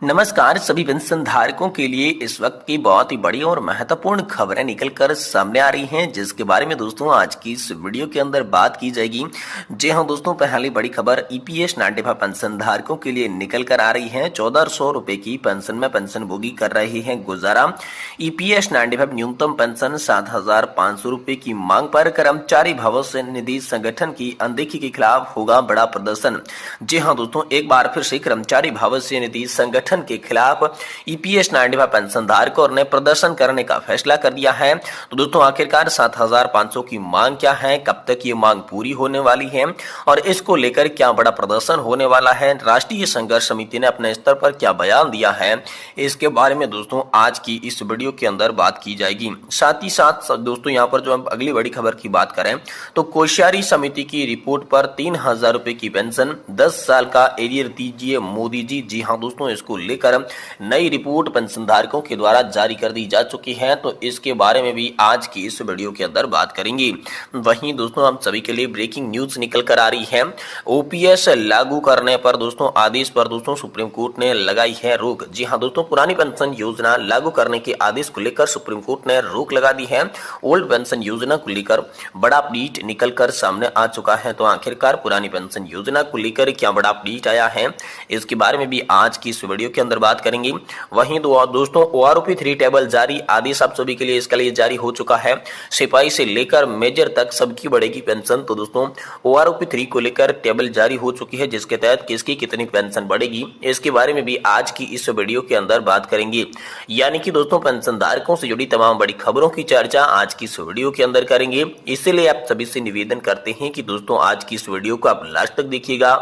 नमस्कार सभी पेंशन धारकों के लिए इस वक्त की बहुत ही बड़ी और महत्वपूर्ण खबरें निकलकर सामने आ रही हैं, जिसके बारे में दोस्तों आज की इस वीडियो के अंदर बात की जाएगी। जी हां दोस्तों, पहली बड़ी खबर ईपीएस 95 पेंशन धारकों के लिए निकल कर आ रही है। 1400 रुपए की पेंशन में पेंशनभोगी कर रहे हैं गुजारा। ईपीएस 95 न्यूनतम पेंशन 7500 रुपए की मांग पर कर्मचारी भविष्य निधि संगठन की अनदेखी के खिलाफ होगा बड़ा प्रदर्शन। जी हाँ दोस्तों, एक बार फिर से कर्मचारी भविष्य निधि संगठन के खिलाफ ईपीएस 95 पेंशन धारकों ने प्रदर्शन करने का फैसला कर दिया है। तो दोस्तों आखिरकार 7500 की मांग क्या है, कब तक ये मांग पूरी होने वाली है और इसको लेकर क्या बड़ा प्रदर्शन होने वाला है, राष्ट्रीय संघर्ष समिति ने अपने स्तर पर क्या बयान दिया है, इसके बारे में दोस्तों आज की इस वीडियो के अंदर बात की जाएगी। साथ ही साथ दोस्तों यहाँ पर जो हम अगली बड़ी खबर की बात करें तो कोश्यारी समिति की रिपोर्ट पर 3000 रुपए की पेंशन 10 साल का एरियर दीजिए मोदी जी। जी हाँ दोस्तों, इसको लेकर नई रिपोर्ट पेंशनधारकों के द्वारा जारी कर दी जा चुकी है, तो इसके बारे में भी आज की इस वीडियो के अंदर बात करेंगे। वहीं दोस्तों हम सभी के लिए ब्रेकिंग न्यूज निकल कर आ रही है। ओपीएस लागू करने पर दोस्तों आदेश पर दोस्तों सुप्रीम कोर्ट ने लगाई है रोक। जी हाँ दोस्तों, पुरानी पेंशन योजना लागू करने के आदेश को लेकर सुप्रीम कोर्ट ने रोक लगा दी है। ओल्ड पेंशन योजना को लेकर बड़ा अपडेट निकल कर सामने आ चुका है। तो आखिरकार पुरानी पेंशन योजना को लेकर क्या बड़ा अपडेट आया है, इसके बारे में भी आज की इस वीडियो के अंदर बात करेंगे। वहीं दोस्तों ओआरओपी 3 टेबल जारी, आदेश आप सभी के लिए इसके लिए जारी हो चुका है। सिपाही से लेकर मेजर तक सबकी बढ़ेगी पेंशन। तो दोस्तों ओआरओपी 3 को लेकर टेबल जारी हो चुकी है, जिसके तहत किसकी कितनी पेंशन बढ़ेगी, इसके बारे में भी आज की इस वीडियो के अंदर बात करेंगे। यानी कि दोस्तों पेंशन धारकों से जुड़ी तमाम बड़ी खबरों की चर्चा आज की इस वीडियो के अंदर करेंगे। इसलिए आप सभी से निवेदन करते हैं कि दोस्तों आज की इस वीडियो को आप लास्ट तक देखिएगा।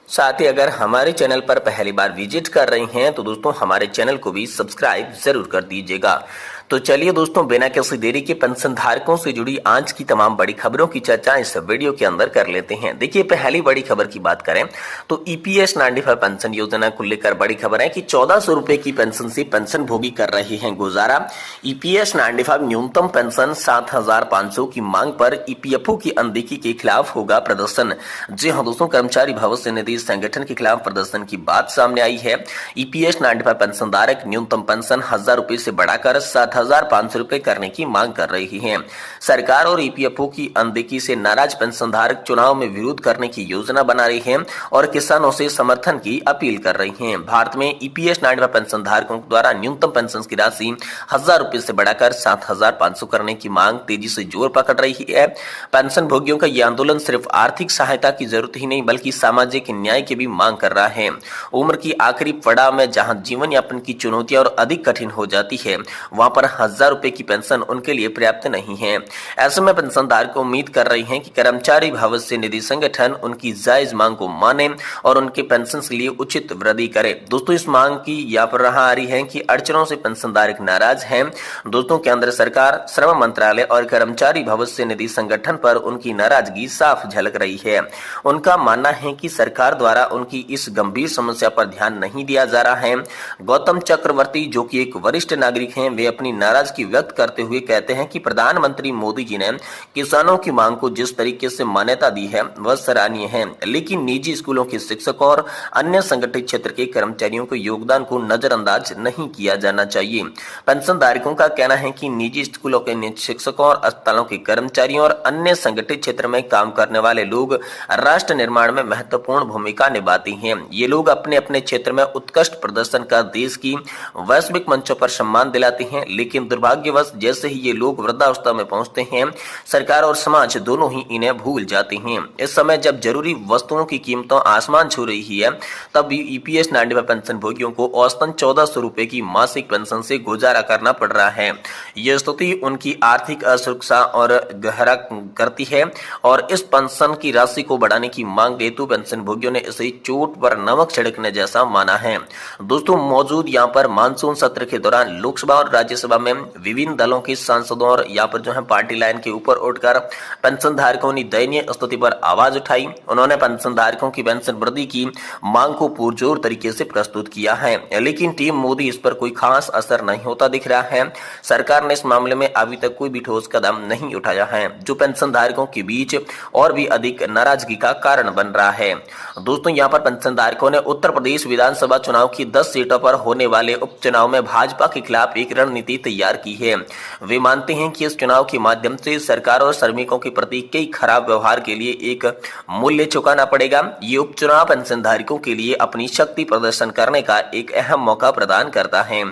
साथ ही अगर हमारे चैनल पर पहली बार विजिट कर रहे हैं तो दोस्तों हमारे चैनल को भी सब्सक्राइब जरूर कर दीजिएगा। तो चलिए दोस्तों बिना किसी देरी के पेंशन धारकों से जुड़ी आज की तमाम बड़ी खबरों की चर्चा इस वीडियो के अंदर कर लेते हैं। देखिए पहली बड़ी खबर की बात करें तो ईपीएस 95 पेंशन योजना को लेकर बड़ी खबर है कि 1400 रुपए की पेंशन से पेंशन भोगी कर रहे हैं गुजारा। ईपीएस 95 न्यूनतम पेंशन 7500 की मांग पर ईपीएफओ की अनदेखी के खिलाफ होगा प्रदर्शन। जी हाँ दोस्तों, कर्मचारी भविष्य निधि संगठन के खिलाफ प्रदर्शन की बात सामने आई है। ईपीएस 95 पेंशन धारक न्यूनतम पेंशन 1000 रुपए से बढ़ाकर 7500 रुपए करने की मांग कर रही हैं। सरकार और ईपीएफओ की अनदेखी से नाराज पेंशनधारक चुनाव में विरोध करने की योजना बना रही हैं और किसानों से समर्थन की अपील कर रही हैं। भारत में ईपीएस 95 पेंशन धारकों द्वारा न्यूनतम पेंशन की राशि 1000 रुपए से बढ़ाकर 7500 करने की मांग तेजी से जोर पकड़ रही है। पेंशन भोगियों का यह आंदोलन सिर्फ आर्थिक सहायता की जरूरत ही नहीं बल्कि सामाजिक न्याय की भी मांग कर रहा है। उम्र की आखिरी पड़ाव में जहां जीवन यापन की चुनौतियां और अधिक कठिन हो जाती है, वहां पर 1000 रुपए की पेंशन उनके लिए पर्याप्त नहीं है। ऐसे में पेंशनधारक उम्मीद कर रहे हैं कि कर्मचारी भविष्य निधि संगठन उनकी जायज मांग को माने और उनके पेंशन के लिए उचित वृद्धि करे। दोस्तों इस मांग की यहाँ पर रहा आ रही है कि अड़चनों से पेंशनधारक नाराज हैं। दोस्तों केंद्र सरकार, श्रम मंत्रालय और कर्मचारी भविष्य निधि संगठन पर उनकी नाराजगी साफ झलक रही है। उनका मानना है कि सरकार द्वारा उनकी इस गंभीर समस्या पर ध्यान नहीं दिया जा रहा है। गौतम चक्रवर्ती जो कि एक वरिष्ठ नागरिक हैं, वे अपनी नाराजगी व्यक्त करते हुए कहते हैं कि प्रधानमंत्री मोदी जी ने किसानों की मांग को जिस तरीके से मान्यता दी है वह सराहनीय है, लेकिन निजी स्कूलों के शिक्षक और अन्य संगठित क्षेत्र के कर्मचारियों के योगदान को नजरअंदाज नहीं किया जाना चाहिए। पेंशनधारकों का कहना है कि निजी स्कूलों के शिक्षकों और अस्पतालों के कर्मचारियों और अन्य संगठित क्षेत्र में काम करने वाले लोग राष्ट्र निर्माण में महत्वपूर्ण भूमिका निभाते हैं। ये लोग अपने अपने क्षेत्र में उत्कृष्ट प्रदर्शन का देश की वैश्विक मंचों पर सम्मान दिलाते हैं, लेकिन दुर्भाग्यवश जैसे ही ये लोग वृद्धावस्था में पहुंचते हैं, सरकार और समाज दोनों ही इन्हें भूल जाते हैं। इस समय जब जरूरी वस्तुओं की कीमतों आसमान छू रही है, तब भी ईपीएस 95 पेंशन भोगियों को औसतन 1400 रुपए की मासिक पेंशन से गुजारा करना पड़ रहा है। यह स्थिति उनकी आर्थिक असुरक्षा और गहरा करती है और इस पेंशन की राशि को बढ़ाने की मांग हेतु पेंशन भोगियों ने इसे चोट पर नमक छिड़कने जैसा माना है। दोस्तों मौजूद यहाँ पर मानसून सत्र के दौरान लोकसभा और राज्यसभा विधानसभा में विभिन्न दलों के सांसदों और यहाँ पर जो है पार्टी लाइन के ऊपर उठकर पेंशन धारकों ने दयनीय स्थिति पर आवाज उठाई। उन्होंने पेंशन धारकों की पेंशन वृद्धि की मांग को पुरजोर तरीके से प्रस्तुत किया है, लेकिन टीम मोदी इस पर कोई खास असर नहीं होता दिख रहा है। सरकार ने इस मामले में अभी तक कोई भी ठोस कदम नहीं उठाया है, जो पेंशन धारकों के बीच और भी अधिक नाराजगी का कारण बन रहा है। दोस्तों, यहाँ पर पेंशन धारकों ने उत्तर प्रदेश विधानसभा चुनाव की 10 सीटों पर होने वाले उपचुनाव में भाजपा के खिलाफ एक रणनीति तैयार की है। वे मानते हैं कि इस चुनाव के माध्यम से सरकार और श्रमिकों के प्रति कई खराब व्यवहार के लिए एक मूल्य चुकाना पड़ेगा। ये उपचुनाव पेंशन धारकों के लिए अपनी शक्ति प्रदर्शन करने का एक अहम मौका प्रदान करता है।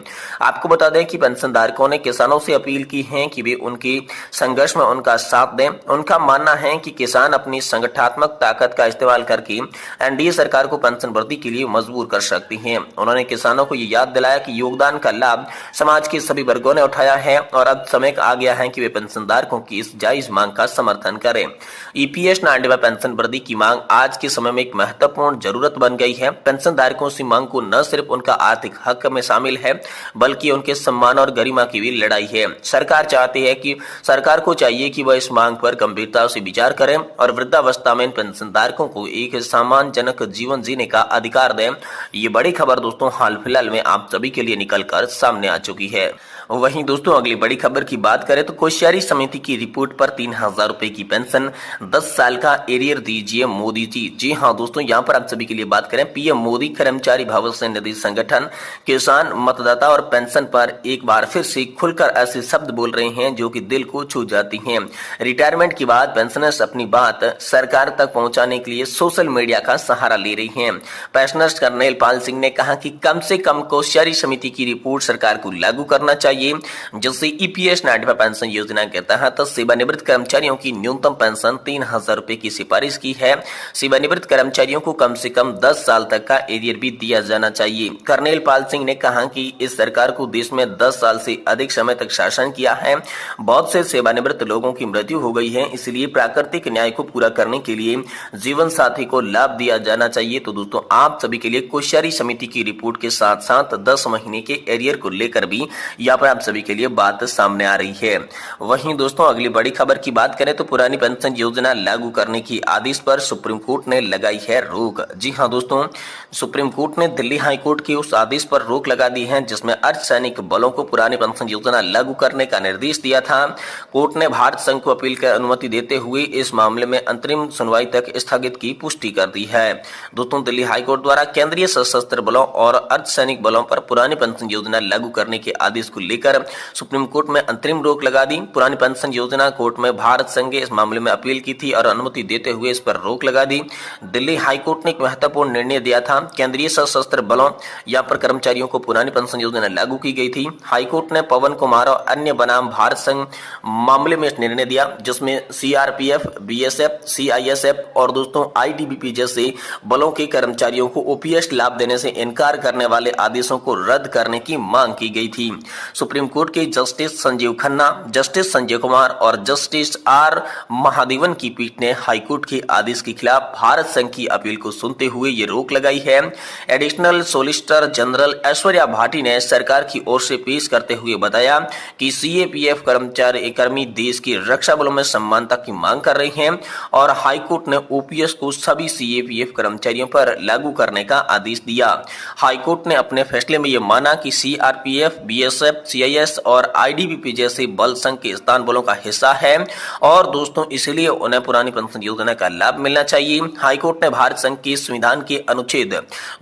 आपको बता दें कि पेंशन धारकों ने किसानों से अपील की है कि वे उनके संघर्ष में उनका साथ दें। उनका मानना है कि किसान अपनी संगठनात्मक ताकत का इस्तेमाल करके एनडीए सरकार को पेंशन वृद्धि के लिए मजबूर कर सकती हैं। उन्होंने किसानों को ये याद दिलाया कि योगदान का लाभ समाज के सभी वर्गों ने उठाया है और अब समय आ गया है कि वे पेंशनधारकों की इस जायज मांग का समर्थन करें। ईपीएस 95 पेंशन वृद्धि की मांग आज के समय में एक महत्वपूर्ण जरूरत बन गई है। पेंशनधारकों की मांग को न सिर्फ उनका आर्थिक हक में शामिल है, बल्कि उनके सम्मान और गरिमा की भी लड़ाई है। सरकार को चाहिए कि वह इस मांग पर गंभीरता से विचार करें और वृद्धावस्था में पेंशनधारकों को एक सम्मानजनक जीवन जीने का अधिकार दें। ये बड़ी खबर दोस्तों हाल फिलहाल में आप सभी के लिए निकलकर सामने आ चुकी है। वहीं दोस्तों अगली बड़ी खबर की बात करें तो कोश्यारी समिति की रिपोर्ट पर 3000 रुपए की पेंशन, 10 साल का एरियर दीजिए मोदी जी। जी हां दोस्तों, यहां पर आप सभी के लिए बात करें, पीएम मोदी कर्मचारी भविष्य निधि संगठन, किसान, मतदाता और पेंशन पर एक बार फिर से खुलकर ऐसे शब्द बोल रहे हैं जो कि दिल को छू जाती हैं। रिटायरमेंट के बाद पेंशनर्स अपनी बात सरकार तक पहुंचाने के लिए सोशल मीडिया का सहारा ले रही हैं। पेंशनर्स कर्नल पाल सिंह ने कहा कि कम से कम कोश्यारी समिति की रिपोर्ट सरकार को लागू करना चाहिए, जिससे ईपीएस 95 पेंशन योजना के तहत सेवानिवृत्त कर्मचारियों की न्यूनतम पेंशन 3000 रुपए की सिफारिश की है। सेवानिवृत्त कर्मचारियों को कम से कम 10 साल तक का एरियर भी दिया जाना चाहिए। कर्नल पाल सिंह ने कहा कि इस सरकार को देश में 10 साल से अधिक समय तक शासन किया है। बहुत से सेवानिवृत्त लोगों की मृत्यु हो गई है, इसलिए प्राकृतिक न्याय को पूरा करने के लिए जीवन साथी को लाभ दिया जाना चाहिए। तो दोस्तों आप सभी के लिए कोश्यारी समिति की रिपोर्ट के साथ साथ 10 महीने के एरियर को लेकर भी यहाँ पर आप सभी के लिए बात सामने आ रही है। वहीं दोस्तों अगली बड़ी खबर की बात करें तो पुरानी पेंशन योजना लागू करने की आदेश पर सुप्रीम कोर्ट ने लगाई है रोक। जी हां दोस्तों, सुप्रीम कोर्ट ने दिल्ली हाई कोर्ट के उस आदेश पर रोक लगा दी है जिसमें अर्धसैनिक बलों को पुरानी पेंशन योजना लागू करने का निर्देश दिया था। कोर्ट ने भारत संघ को अपील की अनुमति देते हुए इस मामले में अंतरिम सुनवाई तक स्थगित की पुष्टि कर दी है। दोस्तों दिल्ली हाई कोर्ट द्वारा केंद्रीय सशस्त्र बलों और अर्धसैनिक बलों पर पुरानी पेंशन योजना लागू करने के आदेश को लेकर सुप्रीम कोर्ट में अंतरिम रोक लगा दी। पुरानी पेंशन योजना कोर्ट में भारत संघ इस मामले में अपील की थी और अनुमति देते हुए इस पर रोक लगा दी। दिल्ली हाई कोर्ट ने एक महत्वपूर्ण निर्णय दिया था। केंद्रीय सशस्त्र बलों या पर कर्मचारियों को पुरानी पेंशन योजना लागू की गई थी। हाई कोर्ट ने पवन कुमार और अन्य बनाम भारत संघ मामले में निर्णय दिया जिसमें सीआरपीएफ, बीएसएफ, सीआईएसएफ और दोस्तों आईटीबीपी जैसे बलों के कर्मचारियों को ओपीएस लाभ देने से इनकार करने वाले आदेशों को रद्द करने की मांग की गई थी। सुप्रीम कोर्ट के जस्टिस संजीव खन्ना, जस्टिस संजय कुमार और जस्टिस आर महादेवन की पीठ ने हाईकोर्ट के आदेश के खिलाफ भारत संघ की अपील को सुनते हुए ये रोक लगाई है। Additional solicitor general Aishwarya Bhati ने सरकार की ओर से पेश करते हुए बताया कि सीएपीएफ कर्मी देश की रक्षा बलों में समानता की मांग कर रहे हैं और हाईकोर्ट ने ओपीएस को सभी सीएपीएफ कर्मचारियों पर लागू करने का आदेश दिया। हाईकोर्ट ने अपने फैसले में यह माना कि सीआरपीएफ, बीएसएफ, सीआईएस और आईटीबीपी जैसे बल संघ के स्थान बलों का हिस्सा है और दोस्तों इसलिए उन्हें पुरानी पेंशन योजना का लाभ मिलना चाहिए। हाईकोर्ट ने भारत संघ के संविधान के अनुच्छेद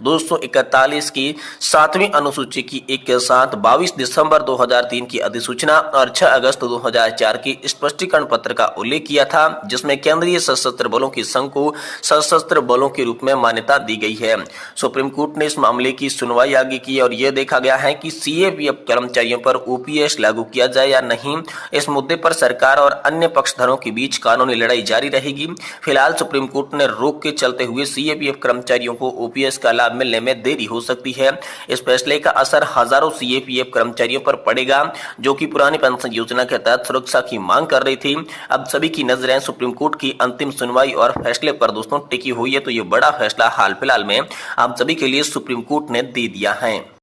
241 की 7वीं अनुसूची की एक के साथ 22 दिसंबर 2003 की अधिसूचना और 6 अगस्त 2004 की स्पष्टीकरण पत्र का उल्लेख किया था जिसमें केंद्रीय सशस्त्र बलों के संघ को सशस्त्र बलों के रूप में मान्यता दी गई है। सुप्रीम कोर्ट ने इस मामले की सुनवाई आगे की और यह देखा गया है कि सीएपीएफ कर्मचारियों पर ओपीएस लागू किया जाए या नहीं। इस मुद्दे पर सरकार और अन्य पक्षधरों के बीच कानूनी लड़ाई जारी रहेगी। फिलहाल सुप्रीम कोर्ट ने रोक के चलते हुए सीएपीएफ कर्मचारियों को ओपीएस का लाभ मिलने में देरी हो सकती है। इस फैसले का असर हजारों सीएपीएफ कर्मचारियों पर पड़ेगा जो कि पुरानी पेंशन योजना के तहत सुरक्षा की मांग कर रही थी। अब सभी की नजरें सुप्रीम कोर्ट की अंतिम सुनवाई और फैसले पर दोस्तों टिकी हुई है। तो ये बड़ा फैसला हाल फिलहाल में आप सभी के लिए सुप्रीम कोर्ट ने दे दिया है।